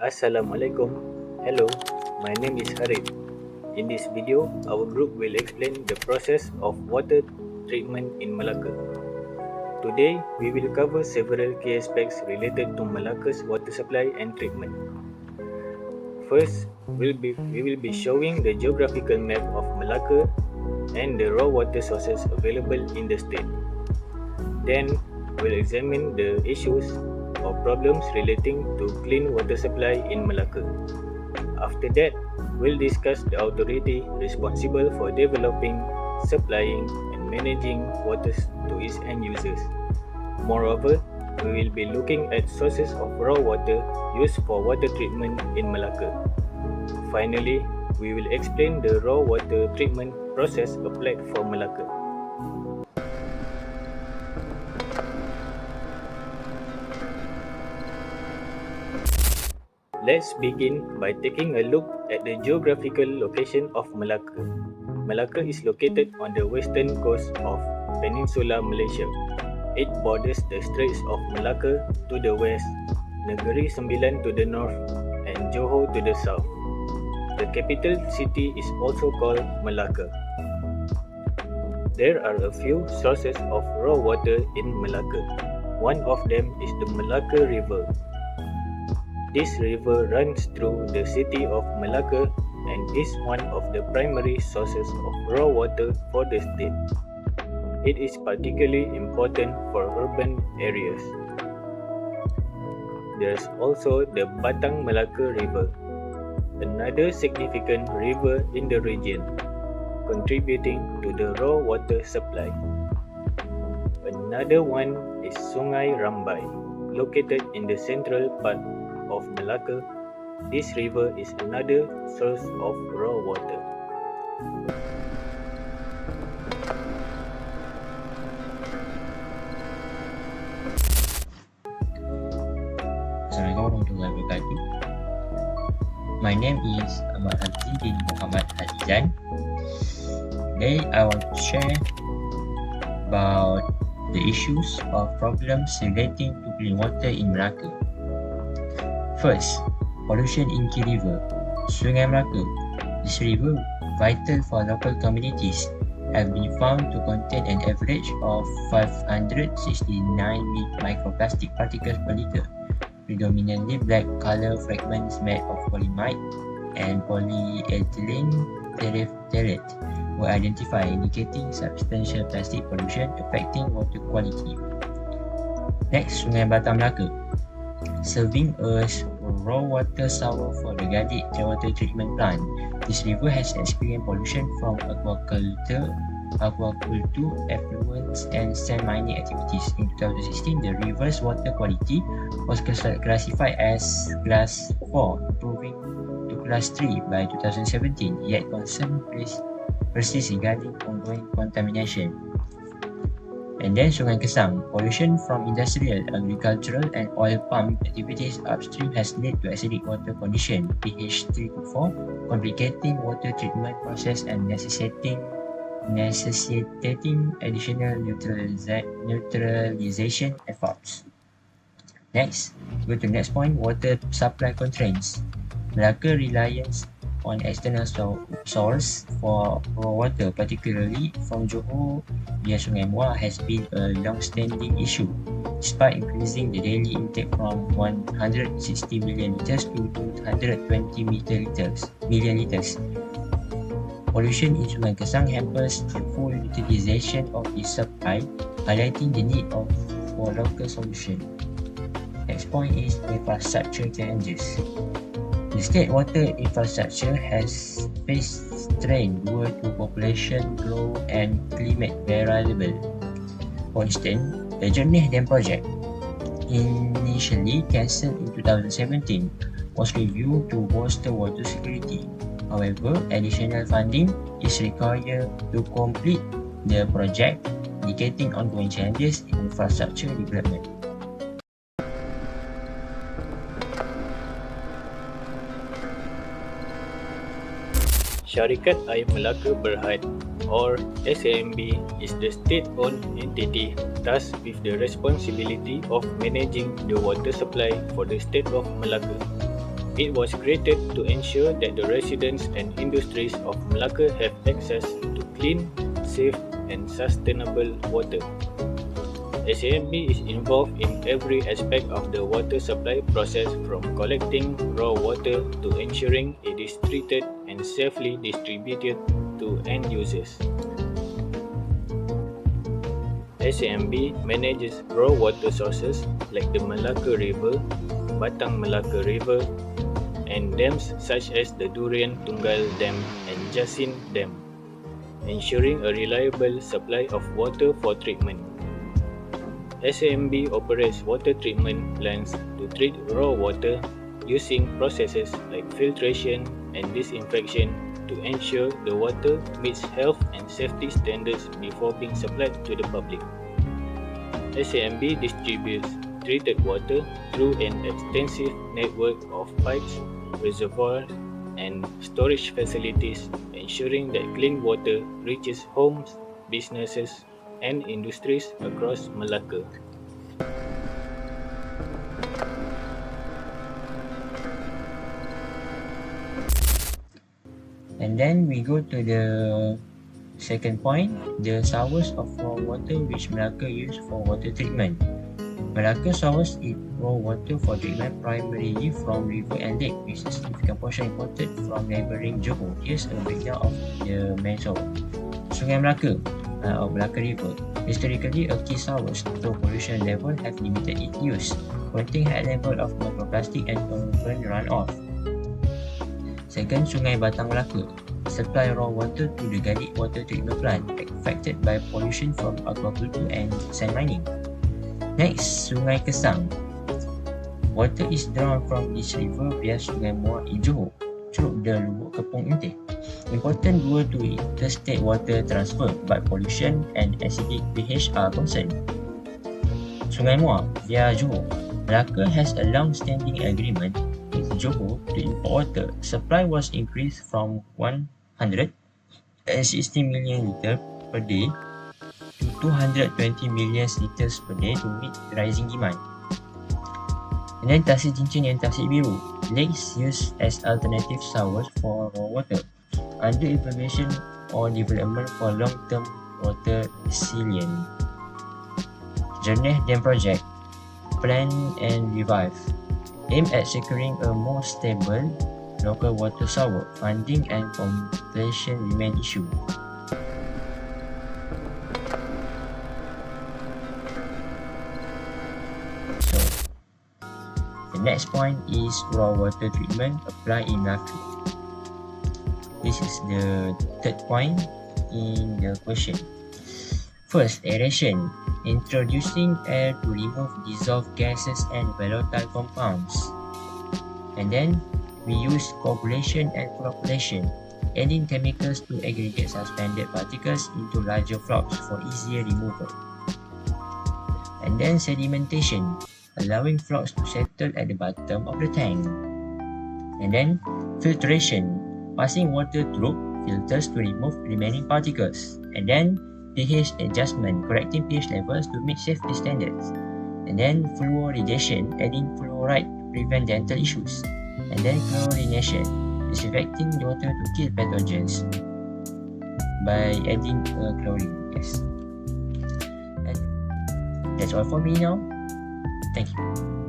Assalamualaikum. Hello, my name is Harith. In this video, our group will explain the process of water treatment in Malacca. Today, we will cover several key aspects related to Malacca's water supply and treatment. First, we will be showing the geographical map of Malacca and the raw water sources available in the state. Then, we'll examine the issues or problems relating to clean water supply in Malacca. After that, we'll discuss the authority responsible for developing, supplying, and managing water to its end users. Moreover, we will be looking at sources of raw water used for water treatment in Malacca. Finally, we will explain the raw water treatment process applied for Malacca. Let's begin by taking a look at the geographical location of Malacca. Malacca is located on the western coast of Peninsula Malaysia. It borders the Straits of Malacca to the west, Negeri Sembilan to the north, and Johor to the south. The capital city is also called Malacca. There are a few sources of raw water in Malacca. One of them is the Malacca River. This river runs through the city of Malacca and is one of the primary sources of raw water for the state. It is particularly important for urban areas. There is also the Batang Malacca River, another significant river in the region, contributing to the raw water supply. Another one is Sungai Rambai, located in the central part of Malacca. This river is another source of raw water. Assalamualaikum warahmatullahi wabarakatuh. My name is Ahmad Hafiz bin Muhammad Hafizan. Today I want to share about the issues or problems relating to clean water in Malacca. First, pollution in Key River, Sungai Malacca. This river, vital for local communities, have been found to contain an average of 569 microplastic particles per liter. Predominantly black color fragments made of polyamide and polyethylene terephthalate were identified, indicating substantial plastic pollution affecting water quality. Next, Sungai Batang Malacca. Serving as raw water source for the Gadik water treatment plant, this river has experienced pollution from aquaculture, effluents, and sand mining activities. In 2016, the river's water quality was classified as Class 4, improving to Class 3 by 2017, yet concern persists regarding ongoing contamination. And then Sungai Kesang, pollution from industrial, agricultural and oil palm activities upstream has led to acidic water condition pH 3 to 4, complicating water treatment process and necessitating additional neutralization efforts. Next, go to next point, water supply constraints. Malacca reliance on external source for raw water, particularly from Johor via Sungai Muar, has been a long-standing issue. Despite increasing the daily intake from 160 million liters to 220 million liters, pollution in Sungai Kesang hampers the full utilization of the supply, highlighting the need for local solution. Next point is infrastructure challenges. The state water infrastructure has faced strain due to population growth and climate variable. For instance, the Jernih Dam project, initially cancelled in 2017, was reviewed to bolster water security. However, additional funding is required to complete the project, indicating ongoing challenges in infrastructure development. Syarikat Air Melaka Berhad or SAMB is the state-owned entity tasked with the responsibility of managing the water supply for the state of Malacca. It was created to ensure that the residents and industries of Melaka have access to clean, safe and sustainable water. SAMB is involved in every aspect of the water supply process, from collecting raw water to ensuring it is treated and safely distributed to end users. SAMB manages raw water sources like the Melaka River, Batang Melaka River, and dams such as the Durian Tunggal Dam and Jasin Dam, ensuring a reliable supply of water for treatment. SAMB operates water treatment plants to treat raw water using processes like filtration and disinfection to ensure the water meets health and safety standards before being supplied to the public. SAMB distributes treated water through an extensive network of pipes, reservoirs, and storage facilities, ensuring that clean water reaches homes, businesses, and industries across Melaka. And then we go to the second point, the source of raw water which Melaka use for water treatment. Melaka sources its raw water for treatment primarily from river and lake, with a significant portion imported from neighbouring Johor. Here's a breakdown of the main source. Sungai Melaka or Melaka River, historically a key source, though pollution level have limited its use, pointing high level of microplastic and solvent runoff. Second, Sungai Batang Melaka supply raw water to the Galit water treatment plant affected by pollution from aquaculture and sand mining. Next, Sungai Kesang. Water is drawn from this river via Sungai Muar in Johor through the Lubuk Kepong Inteh. Important due to interstate water transfer, but pollution and acidic pH are concerned. Sungai Muar via Johor. Melaka has a long-standing agreement with Johor to import water. Supply was increased from 160 million litres per day to 220 million litres per day to meet rising demand. And then Tasik Cincin and Tasik Biru, lakes used as alternative source for raw water, under evaluation or development for long-term water resilience. Jerneh Dam Project, plan and revive, aim at securing a more stable local water source. Funding and completion remain issue. So, the next point is raw water treatment applied in Melaka. This is the third point in the question. First, aeration, introducing air to remove dissolved gases and volatile compounds. And then we use coagulation and flocculation, adding chemicals to aggregate suspended particles into larger flocks for easier removal. And then sedimentation, allowing flocks to settle at the bottom of the tank. And then filtration, passing water through filters to remove remaining particles. And then pH adjustment, correcting pH levels to meet safety standards. And then fluoridation, adding fluoride to prevent dental issues. And then chlorination, disinfecting the water to kill pathogens by adding chlorine. Yes. And that's all for me now. Thank you.